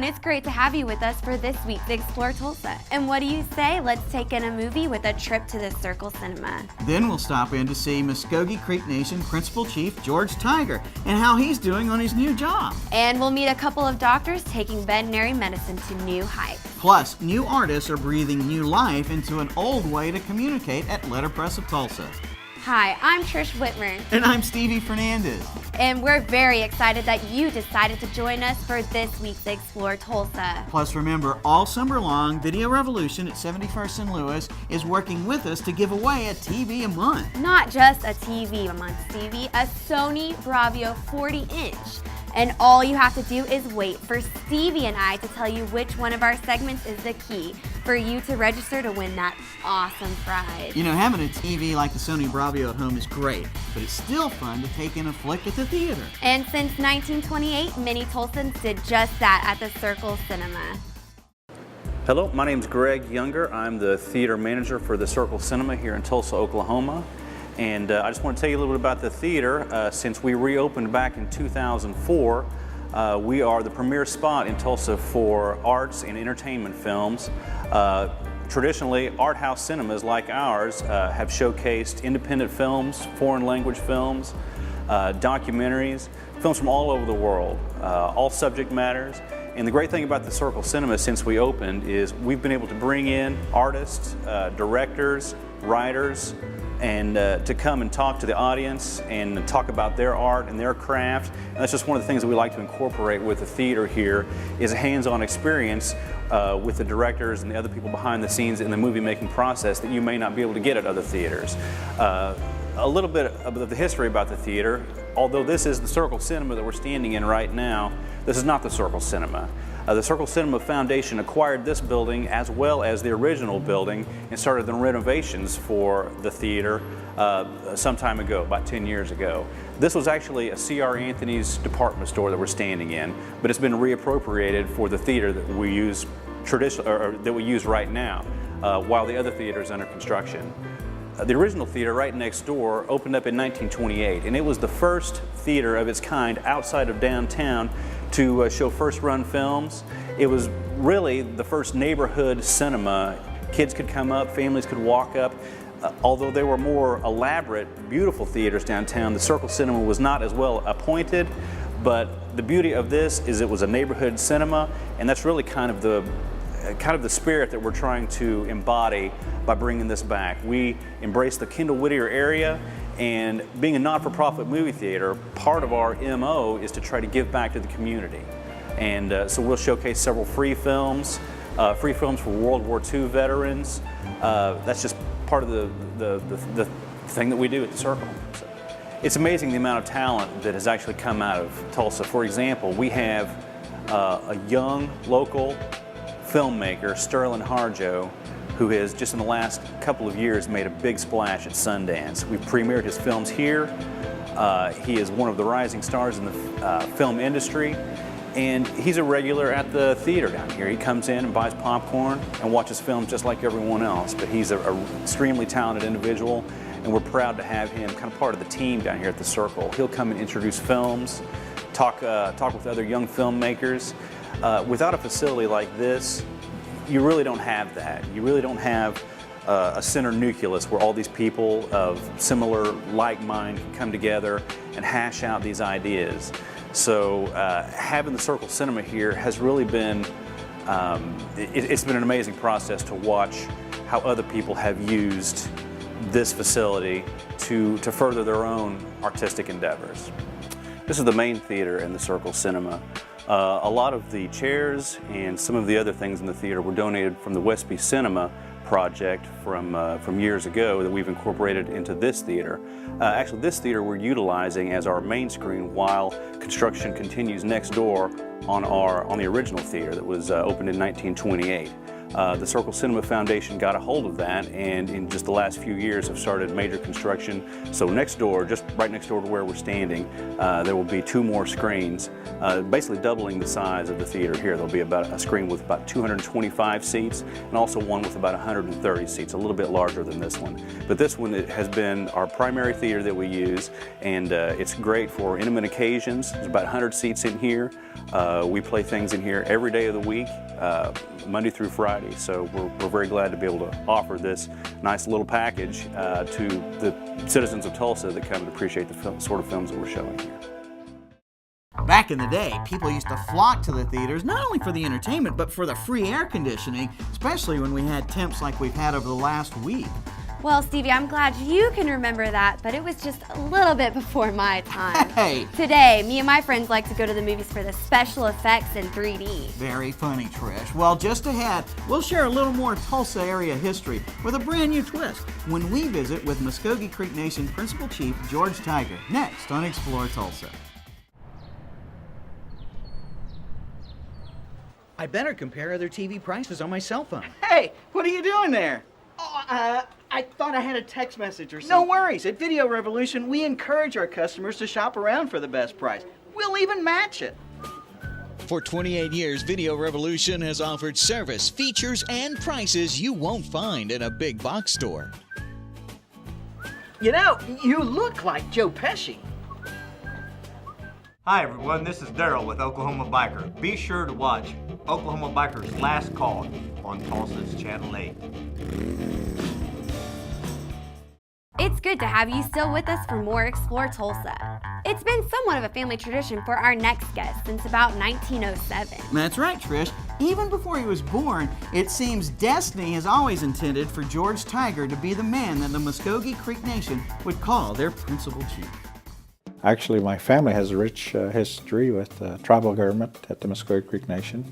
it's great to have you with us for this week's Explore Tulsa. And what do you say? Let's take in a movie with a trip to the Circle Cinema. Then we'll stop in to see Muskogee Creek Nation Principal Chief George Tiger and how he's doing on his new job. And we'll meet a couple of doctors taking veterinary medicine to new heights. Plus, new artists are breathing new life into an old way to communicate at Letterpress of Tulsa. Hi, I'm Trish Whitmer. And I'm Stevie Fernandez. And we're very excited that you decided to join us for this week's Explore Tulsa. Plus, remember, all summer long, Video Revolution at 71st and Lewis is working with us to give away a TV a month. Not just a TV a month, Stevie, a Sony Bravio 40-inch. And all you have to do is wait for Stevie and I to tell you which one of our segments is the key for you to register to win that awesome prize. You know, having a TV like the Sony Bravio at home is great, but it's still fun to take in a flick at the theater. And since 1928, many Tulsans did just that at the Circle Cinema. Hello, my name's Greg Younger. I'm the theater manager for the Circle Cinema here in Tulsa, Oklahoma. And I just want to tell you a little bit about the theater. Since we reopened back in 2004, we are the premier spot in Tulsa for arts and entertainment films. Traditionally, art house cinemas like ours have showcased independent films, foreign language films, documentaries, films from all over the world, all subject matters. And the great thing about the Circle Cinema since we opened is we've been able to bring in artists, directors, writers, and to come and talk to the audience and talk about their art and their craft. And that's just one of the things that we like to incorporate with the theater here is a hands-on experience with the directors and the other people behind the scenes in the movie making process that you may not be able to get at other theaters. A little bit of the history about the theater. Although this is the Circle Cinema that we're standing in right now, this is not the Circle Cinema. The Circle Cinema Foundation acquired this building as well as the original building and started the renovations for the theater some time ago, about 10 years ago. This was actually a C.R. Anthony's department store that we're standing in, but it's been reappropriated for the theater that we use that we use right now, while the other theater is under construction. The original theater right next door opened up in 1928, and it was the first theater of its kind outside of downtown to show first-run films. It was really the first neighborhood cinema. Kids could come up, families could walk up. Although there were more elaborate, beautiful theaters downtown, the Circle Cinema was not as well appointed, but the beauty of this is it was a neighborhood cinema, and that's really kind of the spirit that we're trying to embody by bringing this back. We embrace the Kendall Whittier area, and being a not-for-profit movie theater, part of our MO is to try to give back to the community. And so we'll showcase several free films for World War II veterans. That's just part of the thing that we do at the Circle. So it's amazing the amount of talent that has actually come out of Tulsa. For example, we have a young local filmmaker, Sterling Harjo, who has just in the last couple of years made a big splash at Sundance. We've premiered his films here. He is one of the rising stars in the film industry, and he's a regular at the theater down here. He comes in and buys popcorn and watches films just like everyone else, but he's an extremely talented individual, and we're proud to have him kind of part of the team down here at the Circle. He'll come and introduce films, talk with other young filmmakers. Without a facility like this, you really don't have that. You really don't have a center nucleus where all these people of similar like mind can come together and hash out these ideas. So having the Circle Cinema here has really been, it's been an amazing process to watch how other people have used this facility to further their own artistic endeavors. This is the main theater in the Circle Cinema. A lot of the chairs and some of the other things in the theater were donated from the Westby Cinema project from years ago that we've incorporated into this theater. Actually, this theater we're utilizing as our main screen while construction continues next door on the original theater that was opened in 1928. The Circle Cinema Foundation got a hold of that, and in just the last few years have started major construction. So next door, just right next door to where we're standing, there will be 2 more screens, basically doubling the size of the theater here. There'll be about a screen with about 225 seats, and also one with about 130 seats, a little bit larger than this one. But this one has been our primary theater that we use, and it's great for intimate occasions. There's about 100 seats in here. We play things in here every day of the week, Monday through Friday. So we're very glad to be able to offer this nice little package to the citizens of Tulsa that come and appreciate the sort of films that we're showing here. Back in the day, people used to flock to the theaters not only for the entertainment, but for the free air conditioning, especially when we had temps like we've had over the last week. Well, Stevie, I'm glad you can remember that, but it was just a little bit before my time. Hey! Today, me and my friends like to go to the movies for the special effects in 3D. Very funny, Trish. Well, just ahead, we'll share a little more Tulsa area history with a brand new twist when we visit with Muskogee Creek Nation Principal Chief George Tiger, next on Explore Tulsa. I better compare other TV prices on my cell phone. Hey, what are you doing there? Oh, I thought I had a text message or something. No worries. At Video Revolution, we encourage our customers to shop around for the best price. We'll even match it. For 28 years, Video Revolution has offered service, features, and prices you won't find in a big box store. You know, you look like Joe Pesci. Hi everyone, this is Daryl with Oklahoma Biker. Be sure to watch Oklahoma Biker's Last Call on Tulsa's Channel 8. It's good to have you still with us for more Explore Tulsa. It's been somewhat of a family tradition for our next guest since about 1907. That's right, Trish. Even before he was born, it seems destiny has always intended for George Tiger to be the man that the Muskogee Creek Nation would call their principal chief. Actually, my family has a rich history with tribal government at the Muskogee Creek Nation.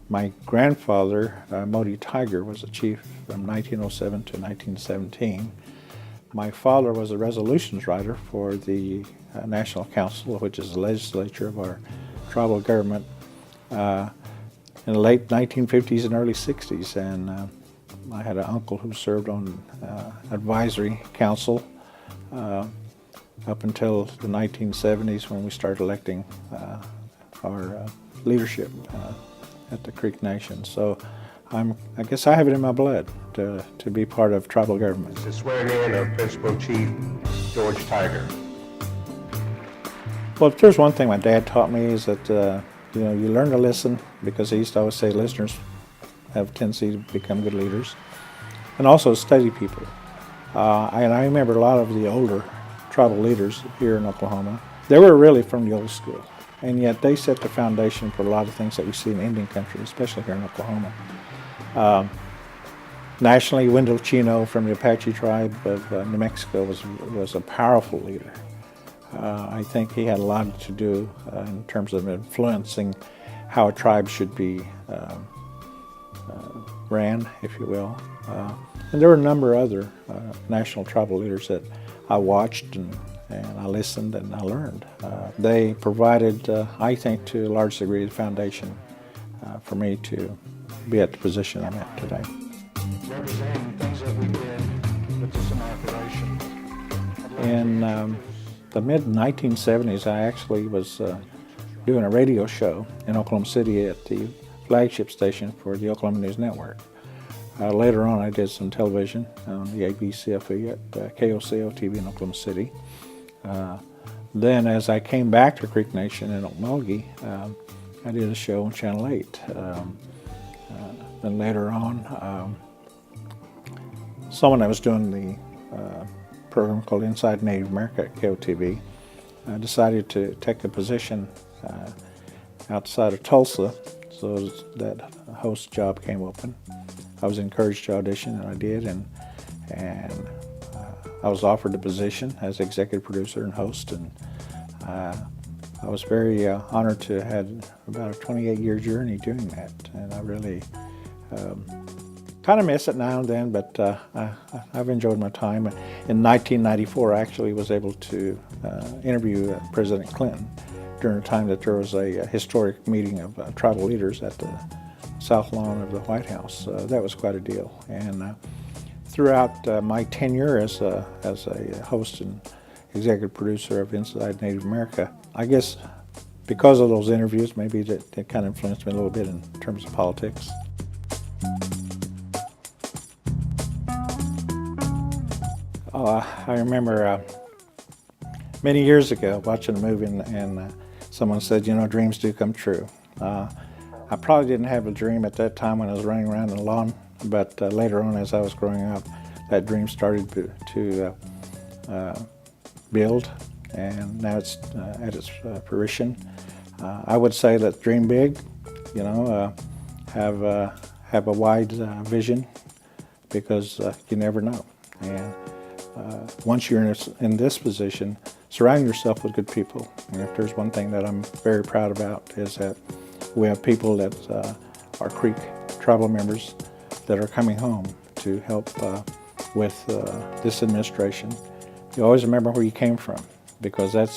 My grandfather, Modi Tiger, was a chief from 1907 to 1917. My father was a resolutions writer for the National Council, which is the legislature of our tribal government, in the late 1950s and early 60s. And I had an uncle who served on advisory council up until the 1970s when we started electing our leadership at the Creek Nation. So I guess I have it in my blood to be part of tribal government. The swearing in of Principal Chief George Tiger. Well, if there's one thing my dad taught me is that you learn to listen, because he used to always say listeners have a tendency to become good leaders, and also study people. And I remember a lot of the older tribal leaders here in Oklahoma. They were really from the old school, and yet they set the foundation for a lot of things that we see in Indian country, especially here in Oklahoma. Nationally, Wendell Chino from the Apache tribe of New Mexico was a powerful leader. I think he had a lot to do in terms of influencing how a tribe should be ran, if you will. And there were a number of other national tribal leaders that I watched and I listened and I learned. They provided, I think, to a large degree, the foundation for me to be at the position I'm at today. Representing things that we did with this operation. In the mid-1970s, I actually was doing a radio show in Oklahoma City at the flagship station for the Oklahoma News Network. Later on, I did some television on the ABCFE at KOCO TV in Oklahoma City. Then, as I came back to Creek Nation in Okmulgee, I did a show on Channel 8. Then later on, someone that was doing the program called Inside Native America at KOTV decided to take a position outside of Tulsa, so that host job came open. I was encouraged to audition, and I did, and I was offered the position as executive producer and host, and I was very honored to have had about a 28-year journey doing that, and I really kind of miss it now and then, but I've enjoyed my time. In 1994, I actually was able to interview President Clinton during a time that there was a historic meeting of tribal leaders at the south lawn of the White House. That was quite a deal. And throughout my tenure as a host and executive producer of Inside Native America, I guess because of those interviews, maybe that kind of influenced me a little bit in terms of politics. I remember many years ago watching a movie and someone said, you know, dreams do come true. I probably didn't have a dream at that time when I was running around in the lawn, but later on as I was growing up, that dream started to build, and now it's at its fruition. I would say that dream big, you know, have a wide vision, because you never know. And once you're in this position, surround yourself with good people. And if there's one thing that I'm very proud about, is that we have people that are Creek tribal members that are coming home to help with this administration. You always remember where you came from, because that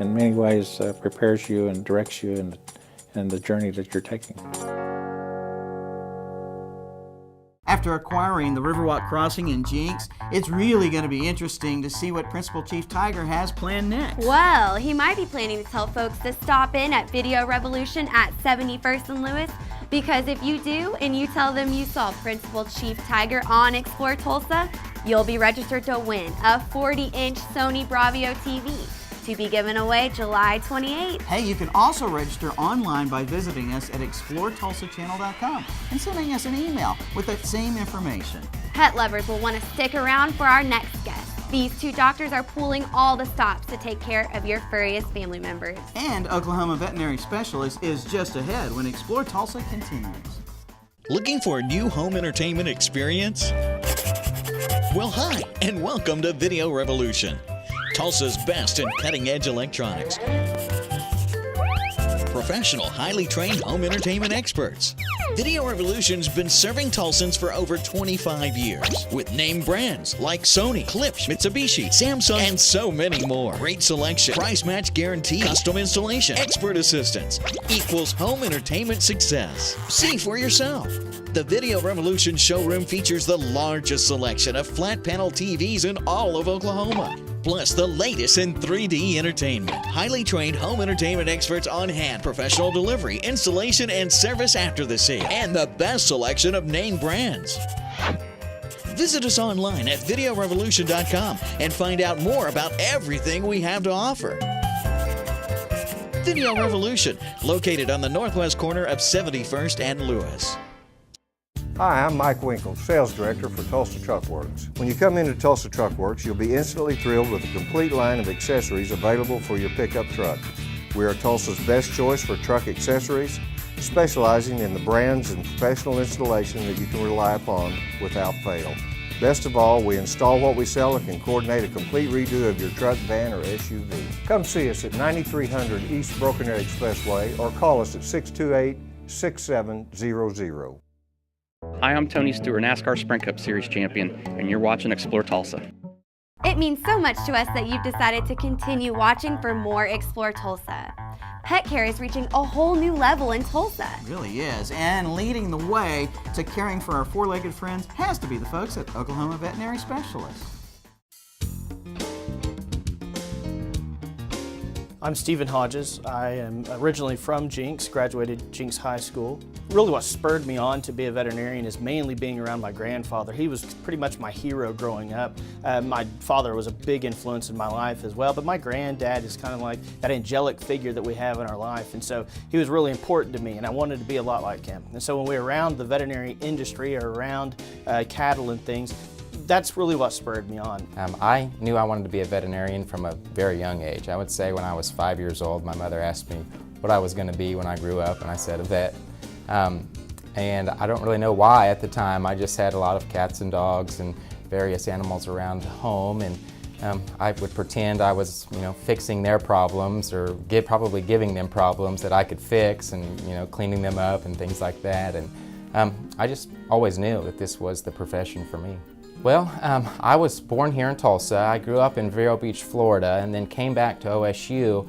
in many ways prepares you and directs you in the journey that you're taking. After acquiring the Riverwalk Crossing in Jinx, it's really going to be interesting to see what Principal Chief Tiger has planned next. Well, he might be planning to tell folks to stop in at Video Revolution at 71st and Lewis, because if you do and you tell them you saw Principal Chief Tiger on Explore Tulsa, you'll be registered to win a 40-inch Sony Bravio TV to be given away July 28th. Hey, you can also register online by visiting us at exploretulsachannel.com and sending us an email with that same information. Pet lovers will want to stick around for our next guest. These two doctors are pooling all the stops to take care of your furriest family members. And Oklahoma Veterinary Specialist is just ahead when Explore Tulsa continues. Looking for a new home entertainment experience? Well, hi, and welcome to Video Revolution, Tulsa's best in cutting-edge electronics. Professional, highly trained home entertainment experts. Video Revolution's been serving Tulsans for over 25 years with name brands like Sony, Klipsch, Mitsubishi, Samsung, and so many more. Great selection, price match guarantee, custom installation, expert assistance equals home entertainment success. See for yourself. The Video Revolution showroom features the largest selection of flat panel TVs in all of Oklahoma, plus the latest in 3D entertainment. Highly trained home entertainment experts on hand, professional delivery, installation, and service after the sale, and the best selection of name brands. Visit us online at videorevolution.com and find out more about everything we have to offer. Video Revolution, located on the northwest corner of 71st and Lewis. Hi, I'm Mike Winkle, Sales Director for Tulsa Truck Works. When you come into Tulsa Truck Works, you'll be instantly thrilled with a complete line of accessories available for your pickup truck. We are Tulsa's best choice for truck accessories, specializing in the brands and professional installation that you can rely upon without fail. Best of all, we install what we sell and can coordinate a complete redo of your truck, van, or SUV. Come see us at 9300 East Broken Arrow Expressway or call us at 628-6700. Hi, I'm Tony Stewart, NASCAR Sprint Cup Series champion, and you're watching Explore Tulsa. It means so much to us that you've decided to continue watching for more Explore Tulsa. Pet care is reaching a whole new level in Tulsa. It really is, and leading the way to caring for our four-legged friends has to be the folks at Oklahoma Veterinary Specialist. I'm Stephen Hodges. I am originally from Jinx, graduated Jinx High School. Really what spurred me on to be a veterinarian is mainly being around my grandfather. He was pretty much my hero growing up. My father was a big influence in my life as well, but my granddad is kind of like that angelic figure that we have in our life, and so he was really important to me, and I wanted to be a lot like him. And so when we were around the veterinary industry or around cattle and things, that's really what spurred me on. I knew I wanted to be a veterinarian from a very young age. I would say when I was 5 years old, my mother asked me what I was going to be when I grew up, and I said a vet. And I don't really know why at the time. I just had a lot of cats and dogs and various animals around home, and I would pretend I was, fixing their problems or probably giving them problems that I could fix, and cleaning them up and things like that. And I just always knew that this was the profession for me. Well, I was born here in Tulsa. I grew up in Vero Beach, Florida, and then came back to OSU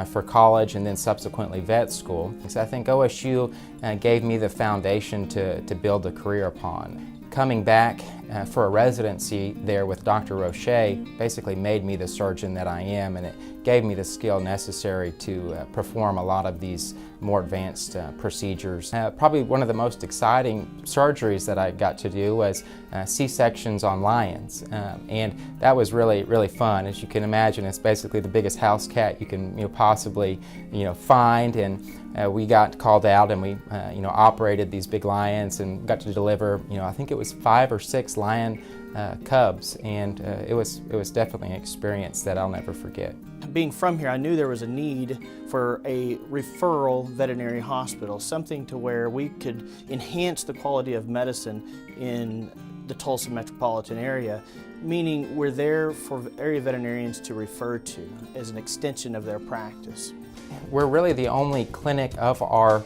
for college and then subsequently vet school. So I think OSU gave me the foundation to build a career upon. Coming back for a residency there with Dr. Roche basically made me the surgeon that I am, and it gave me the skill necessary to perform a lot of these more advanced procedures. Probably one of the most exciting surgeries that I got to do was C-sections on lions, and that was really fun. As you can imagine, it's basically the biggest house cat you can possibly find, and we got called out and we operated these big lions and got to deliver I think it was 5 or 6 lion cubs, and it was definitely an experience that I'll never forget. Being from here, I knew there was a need for a referral veterinary hospital, something to where we could enhance the quality of medicine in the Tulsa metropolitan area, meaning we're there for area veterinarians to refer to as an extension of their practice. We're really the only clinic of our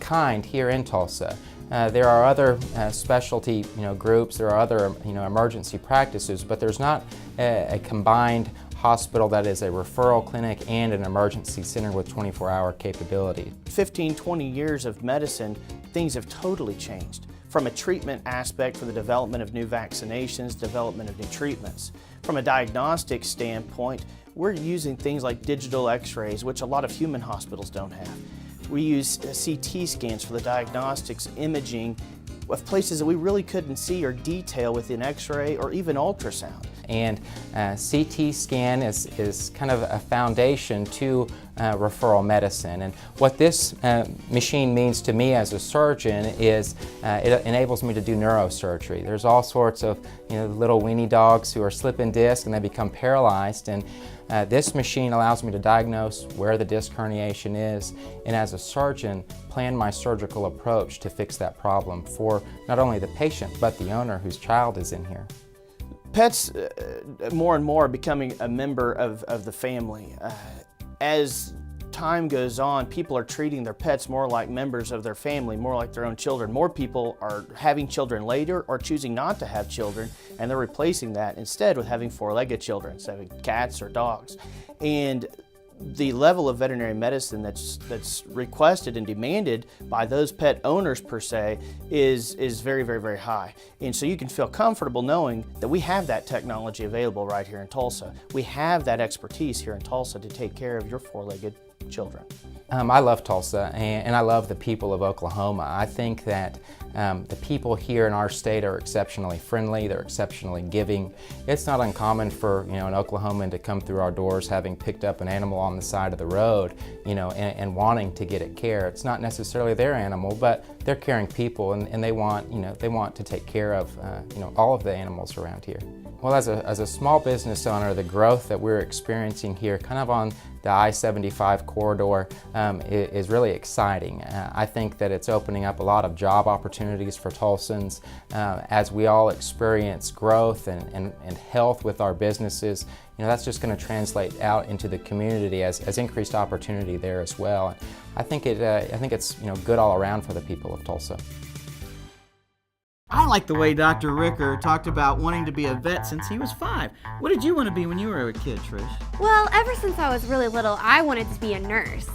kind here in Tulsa. There are other specialty groups, there are other emergency practices, but there's not a combined hospital that is a referral clinic and an emergency center with 24-hour capability. 15, 20 years of medicine, things have totally changed. From a treatment aspect for the development of new vaccinations, development of new treatments. From a diagnostic standpoint, we're using things like digital x-rays, which a lot of human hospitals don't have. We use CT scans for the diagnostics, imaging of places that we really couldn't see or detail within x-ray or even ultrasound. And CT scan is kind of a foundation to referral medicine. And what this machine means to me as a surgeon is it enables me to do neurosurgery. There's all sorts of little weenie dogs who are slipping disc and they become paralyzed, and this machine allows me to diagnose where the disc herniation is, and as a surgeon plan my surgical approach to fix that problem for not only the patient but the owner whose child is in here. Pets more and more are becoming a member of the family. As time goes on, people are treating their pets more like members of their family, more like their own children. More people are having children later or choosing not to have children, and they're replacing that instead with having 4-legged children, so having cats or dogs. And the level of veterinary medicine that's requested and demanded by those pet owners per se is very high. And so you can feel comfortable knowing that we have that technology available right here in Tulsa. We have that expertise here in Tulsa to take care of your 4-legged children. I love Tulsa and I love the people of Oklahoma. I think that the people here in our state are exceptionally friendly, they're exceptionally giving. It's not uncommon for an Oklahoman to come through our doors having picked up an animal on the side of the road, and wanting to get it care. It's not necessarily their animal, but they're caring people, and they want to take care of all of the animals around here. Well, as a small business owner, the growth that we're experiencing here kind of on the I-75 corridor is really exciting. I think that it's opening up a lot of job opportunities for Tulsans. As we all experience growth and health with our businesses, that's just going to translate out into the community as increased opportunity there as well. And I think it's good all around for the people of Tulsa. I like the way Dr. Ricker talked about wanting to be a vet since he was 5. What did you want to be when you were a kid, Trish? Well, ever since I was really little, I wanted to be a nurse.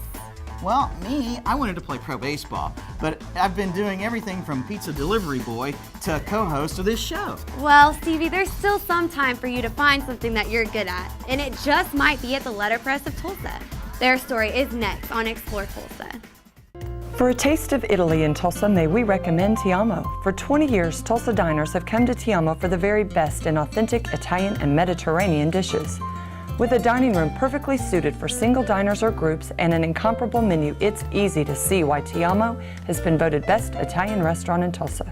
Well, me, I wanted to play pro baseball, but I've been doing everything from pizza delivery boy to co-host of this show. Well, Stevie, there's still some time for you to find something that you're good at, and it just might be at the Letterpress of Tulsa. Their story is next on Explore Tulsa. For a taste of Italy in Tulsa, may we recommend Ti Amo. For 20 years, Tulsa diners have come to Ti Amo for the very best in authentic Italian and Mediterranean dishes. With a dining room perfectly suited for single diners or groups and an incomparable menu, it's easy to see why Ti Amo has been voted best Italian restaurant in Tulsa.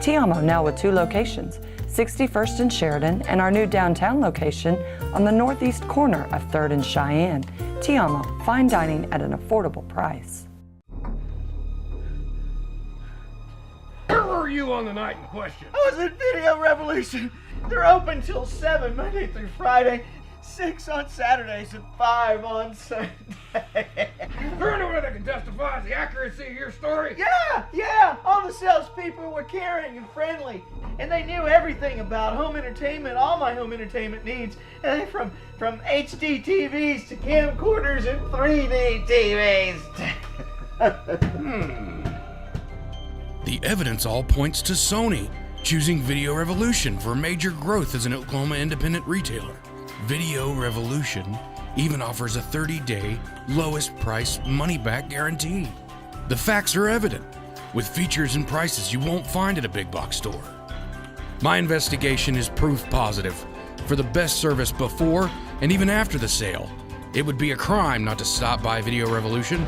Ti Amo now with 2 locations, 61st and Sheridan, and our new downtown location on the northeast corner of 3rd and Cheyenne. Ti Amo, fine dining at an affordable price. Where were you on the night in question? I was at Video Revolution. They're open till 7, Monday through Friday, 6 on Saturdays and 5 on Sunday. Is there anyone that can testify to the accuracy of your story? Yeah. All the salespeople were caring and friendly, and they knew everything about home entertainment, all my home entertainment needs, and from HD TVs to camcorders and 3D TVs. The evidence all points to Sony choosing Video Revolution for major growth as an Oklahoma independent retailer. Video Revolution even offers a 30-day lowest price money-back guarantee. The facts are evident, with features and prices you won't find at a big box store. My investigation is proof positive for the best service before and even after the sale. It would be a crime not to stop by Video Revolution.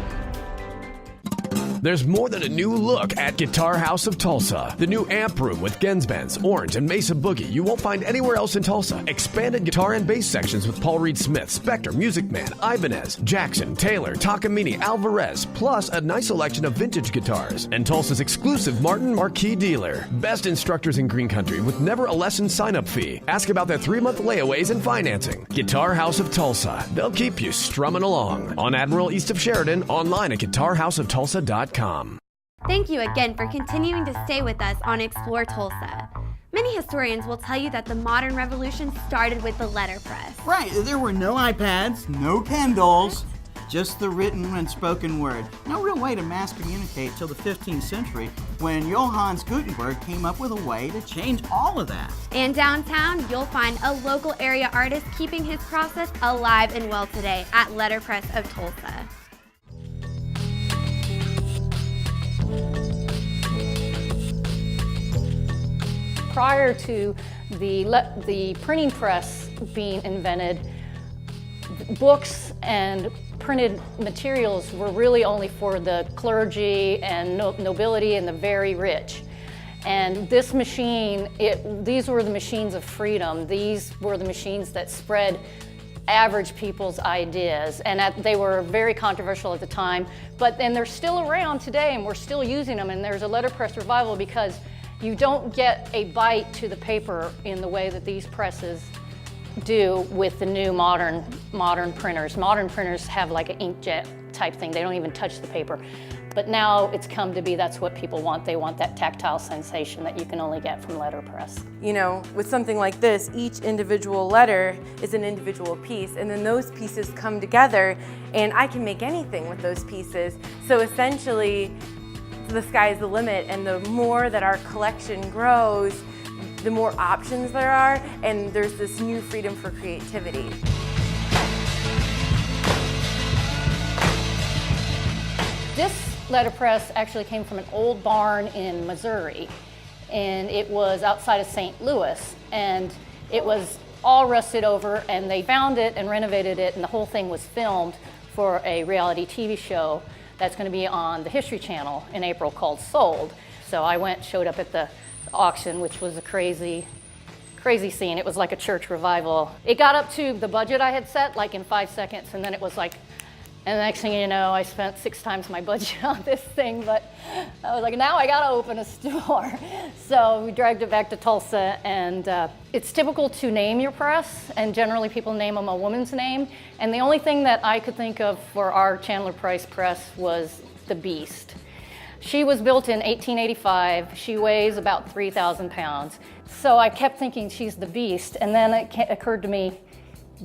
There's more than a new look at Guitar House of Tulsa. The new amp room with Gensbens, Orange, and Mesa Boogie you won't find anywhere else in Tulsa. Expanded guitar and bass sections with Paul Reed Smith, Spector, Music Man, Ibanez, Jackson, Taylor, Takamine, Alvarez, plus a nice selection of vintage guitars. And Tulsa's exclusive Martin Marquis dealer. Best instructors in Green Country with never a lesson sign-up fee. Ask about their 3-month layaways and financing. Guitar House of Tulsa. They'll keep you strumming along. On Admiral east of Sheridan, online at guitarhouseoftulsa.com. Thank you again for continuing to stay with us on Explore Tulsa. Many historians will tell you that the modern revolution started with the letterpress. Right, there were no iPads, no Kindles, just the written and spoken word. No real way to mass communicate till the 15th century when Johannes Gutenberg came up with a way to change all of that. And downtown, you'll find a local area artist keeping his process alive and well today at Letterpress of Tulsa. Prior to the printing press being invented, books and printed materials were really only for the clergy and nobility and the very rich. And this machine, these were the machines of freedom. These were the machines that spread average people's ideas, and they were very controversial at the time, and they're still around today, and we're still using them, and there's a letterpress revival because you don't get a bite to the paper in the way that these presses do with the new modern printers. Modern printers have like an inkjet type thing. They don't even touch the paper. But now it's come to be that's what people want. They want that tactile sensation that you can only get from letterpress. You know, with something like this, each individual letter is an individual piece, and then those pieces come together, and I can make anything with those pieces. So essentially, the sky's the limit, and the more that our collection grows, the more options there are, and there's this new freedom for creativity. This letterpress actually came from an old barn in Missouri, and it was outside of St. Louis, and it was all rusted over, and they found it and renovated it, and the whole thing was filmed for a reality TV show that's going to be on the History Channel in April called Sold. So I showed up at the auction, which was a crazy scene. It was like a church revival. It got up to the budget I had set like in 5 seconds, and then it was like, and the next thing you know, I spent 6 times my budget on this thing, but I was like, now I gotta open a store. So we dragged it back to Tulsa, and it's typical to name your press, and generally people name them a woman's name. And the only thing that I could think of for our Chandler Price press was the Beast. She was built in 1885. She weighs about 3,000 pounds. So I kept thinking she's the Beast, and then it occurred to me,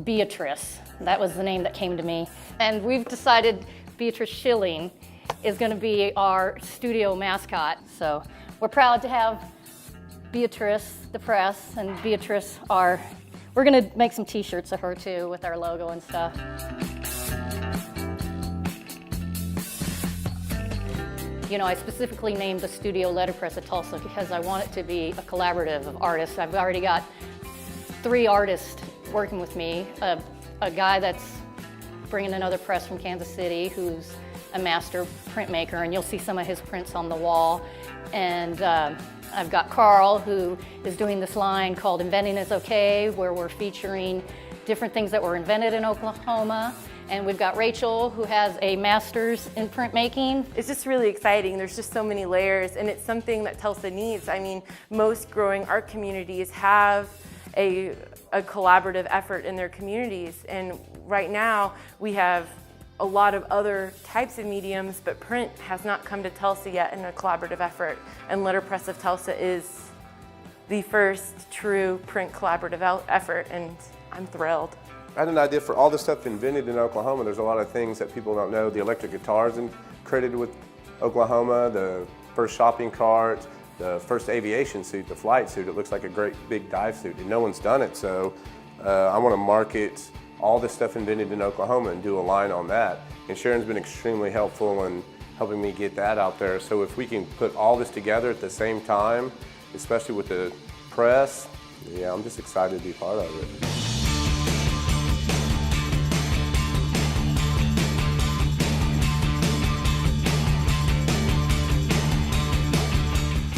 Beatrice. That was the name that came to me. And we've decided Beatrice Schilling is going to be our studio mascot. So we're proud to have Beatrice, the press, and Beatrice we're going to make some t-shirts of her too with our logo and stuff. You know, I specifically named the studio Letterpress at Tulsa because I want it to be a collaborative of artists. I've already got 3 artists working with me, a guy that's bringing another press from Kansas City who's a master printmaker, and you'll see some of his prints on the wall. And I've got Carl, who is doing this line called Inventing is Okay, where we're featuring different things that were invented in Oklahoma. And we've got Rachel, who has a master's in printmaking. It's just really exciting. There's just so many layers, and it's something that Tulsa needs. I mean, most growing art communities have a collaborative effort in their communities. And right now we have a lot of other types of mediums, but print has not come to Tulsa yet in a collaborative effort. And Letterpress of Tulsa is the first true print collaborative effort, and I'm thrilled. I had an idea for all the stuff invented in Oklahoma. There's a lot of things that people don't know. The electric guitars credited with Oklahoma, the first shopping cart, the first aviation suit, the flight suit. It looks like a great big dive suit, and no one's done it. So I want to market all this stuff invented in Oklahoma and do a line on that. And Sharon's been extremely helpful in helping me get that out there. So if we can put all this together at the same time, especially with the press, yeah, I'm just excited to be part of it.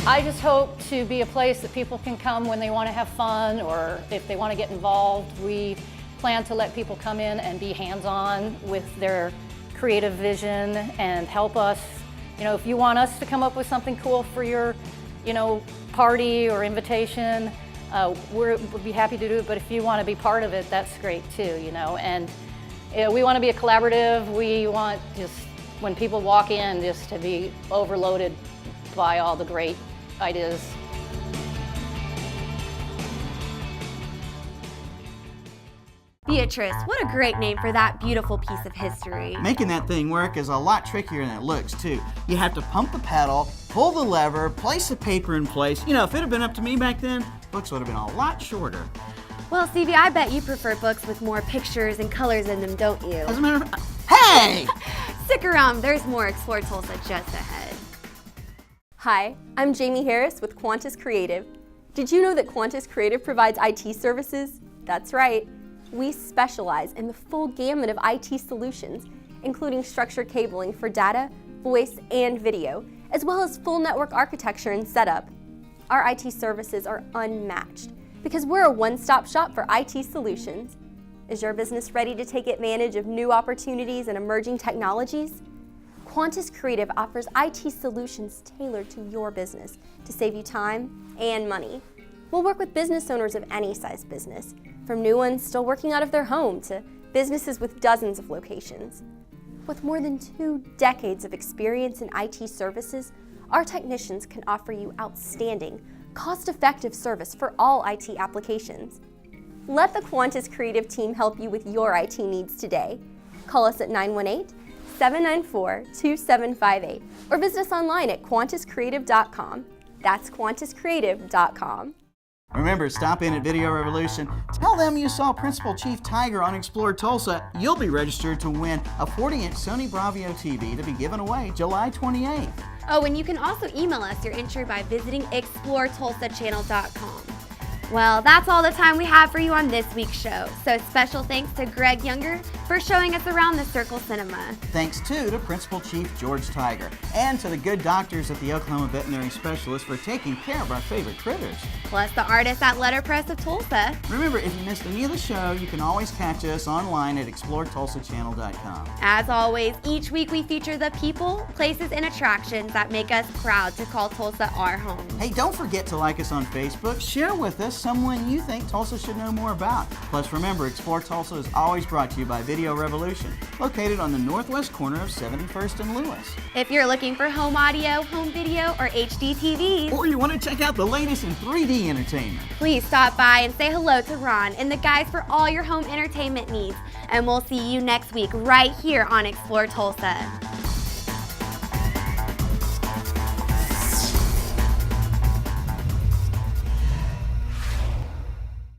I just hope to be a place that people can come when they want to have fun, or if they want to get involved. We plan to let people come in and be hands-on with their creative vision and help us. You know, if you want us to come up with something cool for your, party or invitation, we'll be happy to do it. But if you want to be part of it, that's great too, And we want to be a collaborative. We want just, when people walk in, just to be overloaded by all the great ideas. Beatrice, what a great name for that beautiful piece of history. Making that thing work is a lot trickier than it looks, too. You have to pump the pedal, pull the lever, place the paper in place. If it had been up to me back then, books would have been a lot shorter. Well, Stevie, I bet you prefer books with more pictures and colors in them, don't you? As a matter of hey! Stick around, there's more Explore Tulsa just ahead. Hi, I'm Jamie Harris with Quantus Creative. Did you know that Quantus Creative provides IT services? That's right. We specialize in the full gamut of IT solutions, including structured cabling for data, voice, and video, as well as full network architecture and setup. Our IT services are unmatched because we're a one-stop shop for IT solutions. Is your business ready to take advantage of new opportunities and emerging technologies? Quantus Creative offers IT solutions tailored to your business to save you time and money. We'll work with business owners of any size business, from new ones still working out of their home to businesses with dozens of locations. With more than 2 decades of experience in IT services, our technicians can offer you outstanding, cost-effective service for all IT applications. Let the Quantus Creative team help you with your IT needs today. Call us at 918-794-2758 or visit us online at quantuscreative.com. That's quantuscreative.com. Remember, stop in at Video Revolution. Tell them you saw Principal Chief Tiger on Explore Tulsa. You'll be registered to win a 40-inch Sony Bravio TV to be given away July 28th. Oh, and you can also email us your entry by visiting exploretulsachannel.com. Well, that's all the time we have for you on this week's show. So special thanks to Greg Younger for showing us around the Circle Cinema. Thanks, too, to Principal Chief George Tiger and to the good doctors at the Oklahoma Veterinary Specialist for taking care of our favorite critters. Plus the artists at Letterpress of Tulsa. Remember, if you missed any of the show, you can always catch us online at exploretulsachannel.com. As always, each week we feature the people, places, and attractions that make us proud to call Tulsa our home. Hey, don't forget to like us on Facebook. Share with us someone you think Tulsa should know more about. Plus, remember, Explore Tulsa is always brought to you by Video Revolution, located on the northwest corner of 71st and Lewis. If you're looking for home audio, home video, or HD TVs, or you want to check out the latest in 3D entertainment, please stop by and say hello to Ron and the guys for all your home entertainment needs. And we'll see you next week right here on Explore Tulsa.